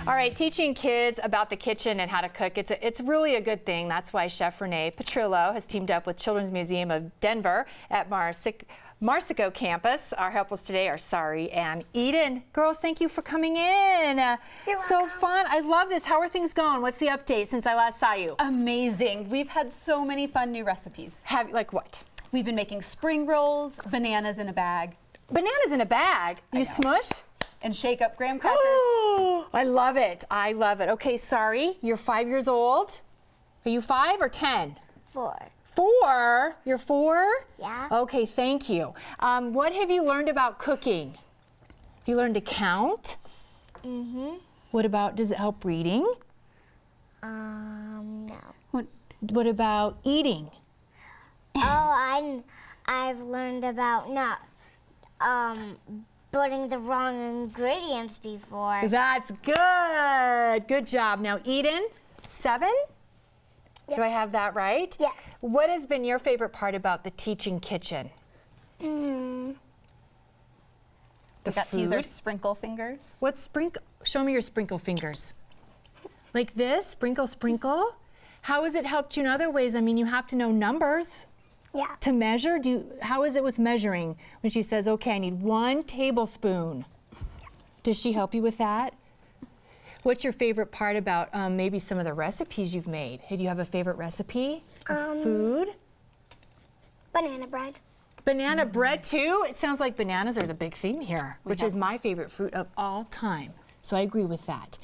All right, teaching kids about the kitchen and how to cook, it's really a good thing. That's why Chef Renee Petrillo has teamed up with Children's Museum of Denver at Marsico campus. Our helpers today are Sari and Eden. Girls, thank you for coming in. You're so welcome. fun. I love this. How are things going? What's the update since I last saw you? Amazing. We've had so many fun new recipes. Like what? We've been making spring rolls, bananas in a bag. Bananas in a bag. You smush? And shake up graham crackers. Oh, I love it. I love it. Okay, Sari, you're 5 years old. Are you 5 or 10? 4. 4? You're 4? Yeah. Okay, thank you. What have you learned about cooking? Have you learned to count? Mm-hmm. What about, does it help reading? No. What about eating? Oh, I've learned about not putting the wrong ingredients before. That's good. Good job. Now, Eden, 7? Yes. Do I have that right? Yes. What has been your favorite part about the teaching kitchen? We got to use our sprinkle fingers. What's sprinkle? Show me your sprinkle fingers. Like this, sprinkle, sprinkle. How has it helped you in other ways? I mean, you have to know numbers. Yeah. To measure. How is it with measuring? When she says, okay, I need 1 tablespoon. Does she help you with that? What's your favorite part about maybe some of the recipes you've made? Do you have a favorite recipe of food? Banana bread. Banana bread too? It sounds like bananas are the big theme here, which is my favorite fruit of all time. So I agree with that.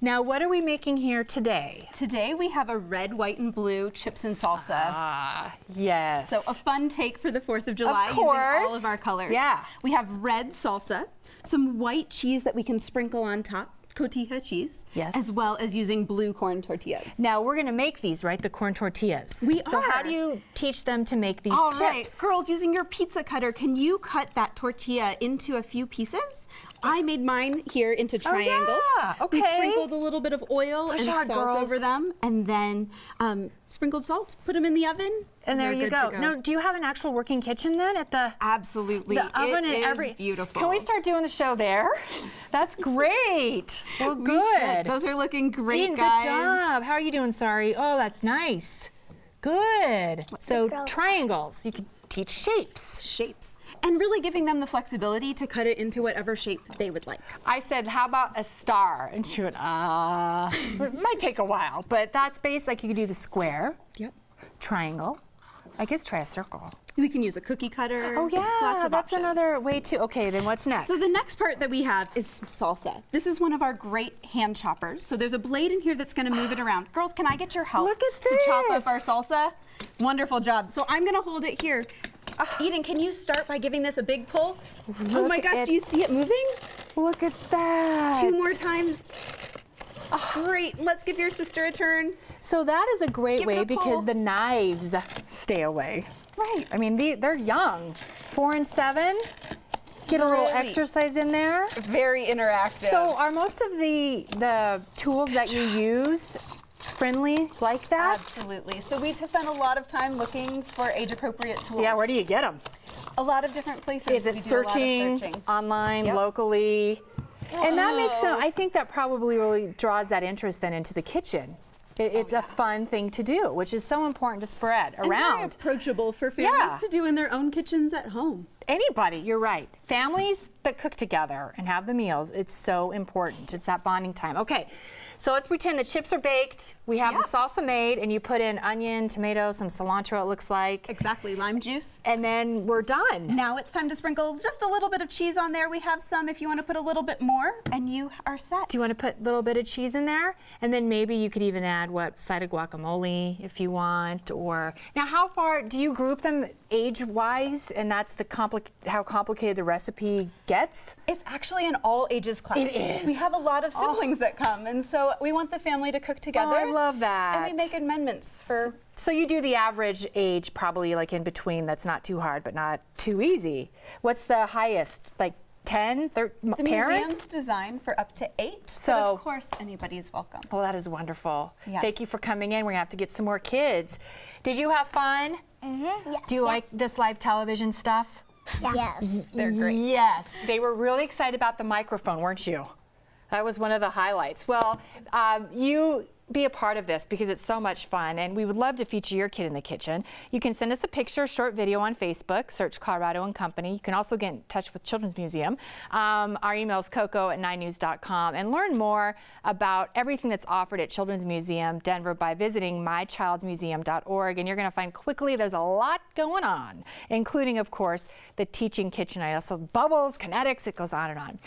Now, what are we making here today? Today we have a red, white, and blue chips and salsa. Ah, yes. So a fun take for the 4th of July Of using course. all of our colors. Yeah. We have red salsa, some white cheese that we can sprinkle on top, cotija cheese, Yes. as well as using blue corn tortillas. Now we're gonna make these, right? The corn tortillas. We So how are. do you teach them to make these All chips? right, girls, using your pizza cutter, can you cut that tortilla into a few pieces? I made mine here into triangles. yeah, We okay. sprinkled a little bit of oil and hard, salt girls. over them, and then sprinkled salt, put them in the oven. And there They're you good go. to Now, do you have an actual working kitchen then at the Absolutely. the oven It and is beautiful. Can we start doing the show there? That's great. Well, We good. should. Those are looking great, Ian, guys. good job. How are you doing, Sari? Oh, that's nice. Good. So girls. triangles. You can teach shapes. Shapes. And really giving them the flexibility to cut it into whatever shape they would like. I said, how about a star? And she went, it might take a while, but that's based, like you could do the square, Yep. triangle. I guess try a circle. We can use a cookie cutter. Oh Lots yeah, of that's options. another way too. Okay, then what's next? So the next part that we have is salsa. This is one of our great hand choppers. So there's a blade in here that's gonna move it around. Girls, can I get your help Look at to chop this. up our salsa? Wonderful job. So I'm gonna hold it here. Eden, can you start by giving this a big pull? Oh my Look gosh, at- do you see it moving? Look at that. 2 more times. Great, let's give your sister a turn. So that is a great Give it way a because pull. the knives stay away. Right. I mean, they're young. 4 and 7. Get a little Really? exercise in there. Very interactive. So are most of the tools that you use friendly like that? Absolutely. So we spent a lot of time looking for age-appropriate tools. Yeah, where do you get them? A lot of different places. Is it We do a lot of searching online, Yep. locally? And that makes sense. I think that probably really draws that interest then into the kitchen. It's a fun thing to do, which is so important to spread And very around. approachable for families Yeah. to do in their own kitchens at home. Anybody, you're right. Families that cook together and have the meals, it's so important. It's that bonding time. Okay, so let's pretend the chips are baked. We have the salsa made, and you put in onion, tomato, some cilantro, it looks like. Exactly, lime juice. And then we're done. Now it's time to sprinkle just a little bit of cheese on there. We have some if you want to put a little bit more, and you are set. Do you want to put a little bit of cheese in there? And then maybe you could even add side of guacamole if you want. Or now, how far do you group them age-wise? And that's the how complicated the recipe gets? It's actually an all ages class. It is. We have a lot of siblings that come, and so we want the family to cook together. Oh, I love that. And we make amendments for. So you do the average age probably like in between. That's not too hard, but not too easy. What's the highest? Like 10, 13 The parents? museum's designed for up to 8, So- but of course anybody's welcome. Oh, that is wonderful. Yes. Thank you for coming in. We're gonna have to get some more kids. Did you have fun? Mm-hmm. Yes. Do you like this live television stuff? Yes. They're great. Yes. They were really excited about the microphone, weren't you? That was one of the highlights. Well, you be a part of this because it's so much fun, and we would love to feature your kid in the kitchen. You can send us a picture, a short video on Facebook, search Colorado and Company. You can also get in touch with Children's Museum. Our email is coco@9news.com, and learn more about everything that's offered at Children's Museum Denver by visiting mychildsmuseum.org. And you're going to find quickly there's a lot going on, including, of course, the teaching kitchen. So bubbles, kinetics, it goes on and on.